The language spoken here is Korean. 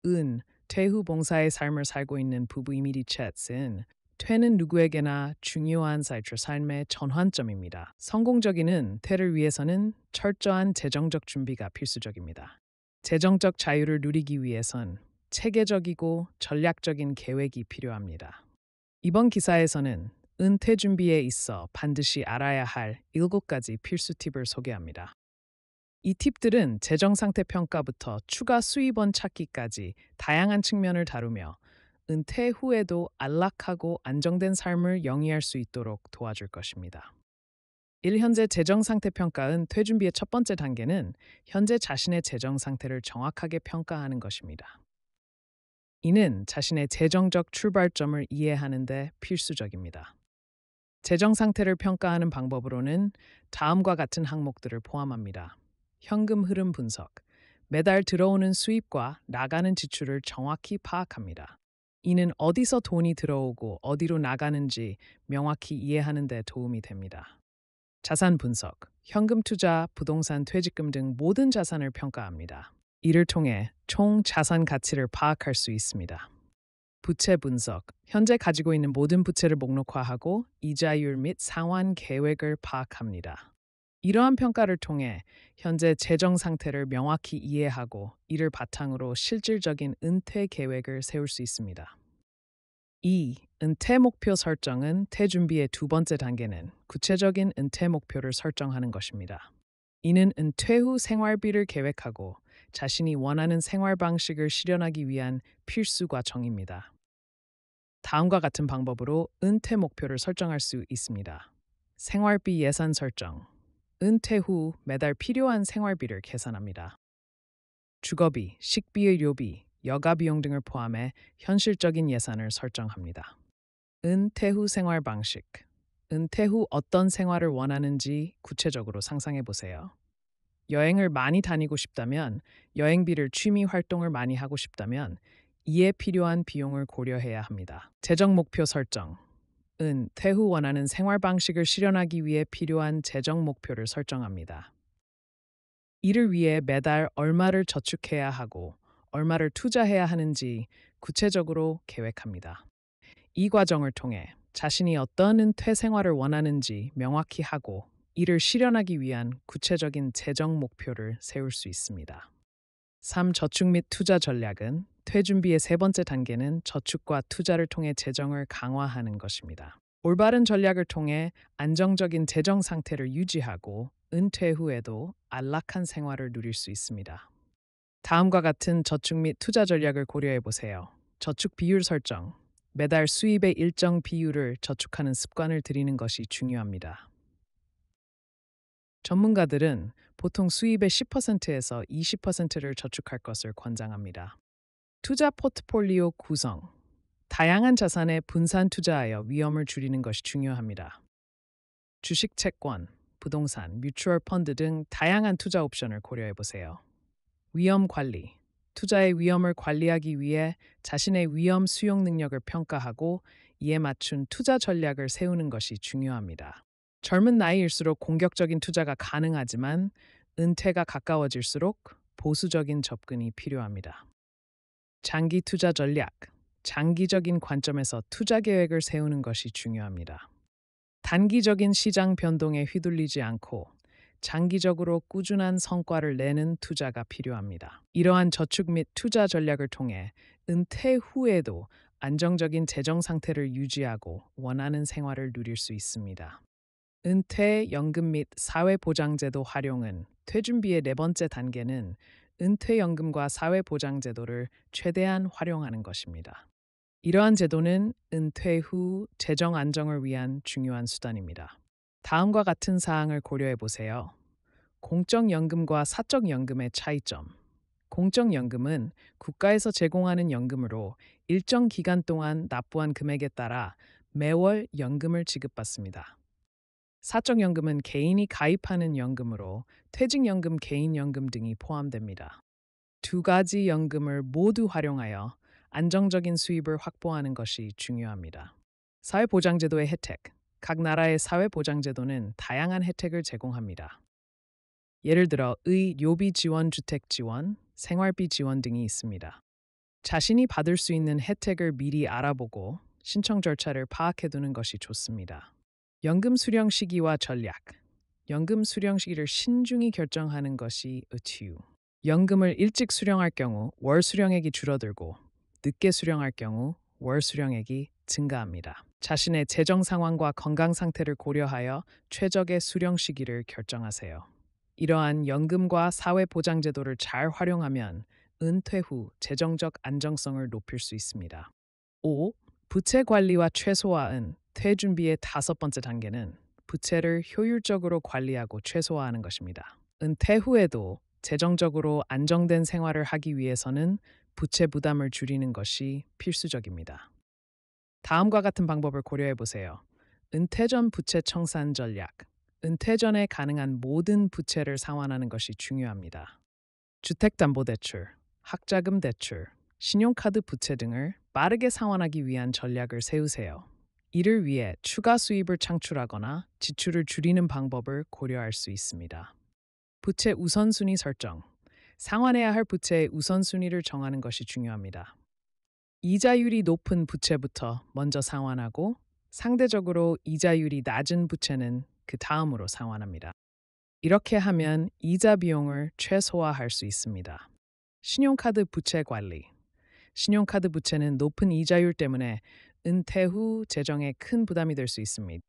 은, 퇴후 봉사의 삶을 살고 있는 부부이미리 챗은 퇴는 누구에게나 중요한 삶의 전환점입니다. 성공적인 퇴를 위해서는 철저한 재정적 준비가 필수적입니다. 재정적 자유를 누리기 위해선 체계적이고 전략적인 계획이 필요합니다. 이번 기사에서는 은퇴 준비에 있어 반드시 알아야 할 7가지 필수 팁을 소개합니다. 이 팁들은 재정 상태 평가부터 추가 수입원 찾기까지 다양한 측면을 다루며 은퇴 후에도 안락하고 안정된 삶을 영위할 수 있도록 도와줄 것입니다. 현재 재정 상태 평가 은퇴 준비의 첫 번째 단계는 현재 자신의 재정 상태를 정확하게 평가하는 것입니다. 이는 자신의 재정적 출발점을 이해하는 데 필수적입니다. 재정 상태를 평가하는 방법으로는 다음과 같은 항목들을 포함합니다. 현금 흐름 분석. 매달 들어오는 수입과 나가는 지출을 정확히 파악합니다. 이는 어디서 돈이 들어오고 어디로 나가는지 명확히 이해하는 데 도움이 됩니다. 자산 분석. 현금 투자, 부동산, 퇴직금 등 모든 자산을 평가합니다. 이를 통해 총 자산 가치를 파악할 수 있습니다. 부채 분석. 현재 가지고 있는 모든 부채를 목록화하고 이자율 및 상환 계획을 파악합니다. 이러한 평가를 통해 현재 재정 상태를 명확히 이해하고 이를 바탕으로 실질적인 은퇴 계획을 세울 수 있습니다. 2. 은퇴 목표 설정은 퇴 준비의 두 번째 단계는 구체적인 은퇴 목표를 설정하는 것입니다. 이는 은퇴 후 생활비를 계획하고 자신이 원하는 생활 방식을 실현하기 위한 필수 과정입니다. 다음과 같은 방법으로 은퇴 목표를 설정할 수 있습니다. 생활비 예산 설정. 은퇴 후 매달 필요한 생활비를 계산합니다. 주거비, 식비, 요비, 여가 비용 등을 포함해 현실적인 예산을 설정합니다. 은퇴 후 생활 방식. 은퇴 후 어떤 생활을 원하는지 구체적으로 상상해 보세요. 여행을 많이 다니고 싶다면, 여행비를 취미 활동을 많이 하고 싶다면 이에 필요한 비용을 고려해야 합니다. 재정 목표 설정. 퇴 후 원하는 생활 방식을 실현하기 위해 필요한 재정 목표를 설정합니다. 이를 위해 매달 얼마를 저축해야 하고 얼마를 투자해야 하는지 구체적으로 계획합니다. 이 과정을 통해 자신이 어떤 은퇴 생활을 원하는지 명확히 하고 이를 실현하기 위한 구체적인 재정 목표를 세울 수 있습니다. 3. 저축 및 투자 전략은 퇴 준비의 세 번째 단계는 저축과 투자를 통해 재정을 강화하는 것입니다. 올바른 전략을 통해 안정적인 재정 상태를 유지하고 은퇴 후에도 안락한 생활을 누릴 수 있습니다. 다음과 같은 저축 및 투자 전략을 고려해 보세요. 저축 비율 설정. 매달 수입의 일정 비율을 저축하는 습관을 들이는 것이 중요합니다. 전문가들은 보통 수입의 10%에서 20%를 저축할 것을 권장합니다. 투자 포트폴리오 구성. 다양한 자산에 분산 투자하여 위험을 줄이는 것이 중요합니다. 주식 채권, 부동산, 뮤추얼 펀드 등 다양한 투자 옵션을 고려해 보세요. 위험 관리. 투자의 위험을 관리하기 위해 자신의 위험 수용 능력을 평가하고 이에 맞춘 투자 전략을 세우는 것이 중요합니다. 젊은 나이일수록 공격적인 투자가 가능하지만 은퇴가 가까워질수록 보수적인 접근이 필요합니다. 장기 투자 전략. 장기적인 관점에서 투자 계획을 세우는 것이 중요합니다. 단기적인 시장 변동에 휘둘리지 않고 장기적으로 꾸준한 성과를 내는 투자가 필요합니다. 이러한 저축 및 투자 전략을 통해 은퇴 후에도 안정적인 재정 상태를 유지하고 원하는 생활을 누릴 수 있습니다. 은퇴 연금 및 사회보장제도 활용은 퇴 준비의 네 번째 단계는 은퇴연금과 사회보장제도를 최대한 활용하는 것입니다. 이러한 제도는 은퇴 후 재정 안정을 위한 중요한 수단입니다. 다음과 같은 사항을 고려해 보세요. 공적연금과 사적연금의 차이점. 공적연금은 국가에서 제공하는 연금으로 일정 기간 동안 납부한 금액에 따라 매월 연금을 지급받습니다. 사적연금은 개인이 가입하는 연금으로 퇴직연금, 개인연금 등이 포함됩니다. 두 가지 연금을 모두 활용하여 안정적인 수입을 확보하는 것이 중요합니다. 사회보장제도의 혜택. 각 나라의 사회보장제도는 다양한 혜택을 제공합니다. 예를 들어 요비 지원, 주택 지원, 생활비 지원 등이 있습니다. 자신이 받을 수 있는 혜택을 미리 알아보고 신청 절차를 파악해두는 것이 좋습니다. 연금 수령 시기와 전략. 연금 수령 시기를 신중히 결정하는 것이 의튜. 연금을 일찍 수령할 경우 월 수령액이 줄어들고 늦게 수령할 경우 월 수령액이 증가합니다. 자신의 재정 상황과 건강 상태를 고려하여 최적의 수령 시기를 결정하세요. 이러한 연금과 사회보장제도를 잘 활용하면 은퇴 후 재정적 안정성을 높일 수 있습니다. 5. 부채 관리와 최소화은 퇴준비의 다섯 번째 단계는 부채를 효율적으로 관리하고 최소화하는 것입니다. 은퇴 후에도 재정적으로 안정된 생활을 하기 위해서는 부채 부담을 줄이는 것이 필수적입니다. 다음과 같은 방법을 고려해 보세요. 은퇴 전 부채 청산 전략. 은퇴 전에 가능한 모든 부채를 상환하는 것이 중요합니다. 주택담보대출, 학자금 대출, 신용카드 부채 등을 빠르게 상환하기 위한 전략을 세우세요. 이를 위해 추가 수입을 창출하거나 지출을 줄이는 방법을 고려할 수 있습니다. 부채 우선순위 설정. 상환해야 할 부채의 우선순위를 정하는 것이 중요합니다. 이자율이 높은 부채부터 먼저 상환하고 상대적으로 이자율이 낮은 부채는 그 다음으로 상환합니다. 이렇게 하면 이자 비용을 최소화할 수 있습니다. 신용카드 부채 관리. 신용카드 부채는 높은 이자율 때문에 은퇴 후 재정에 큰 부담이 될 수 있습니다.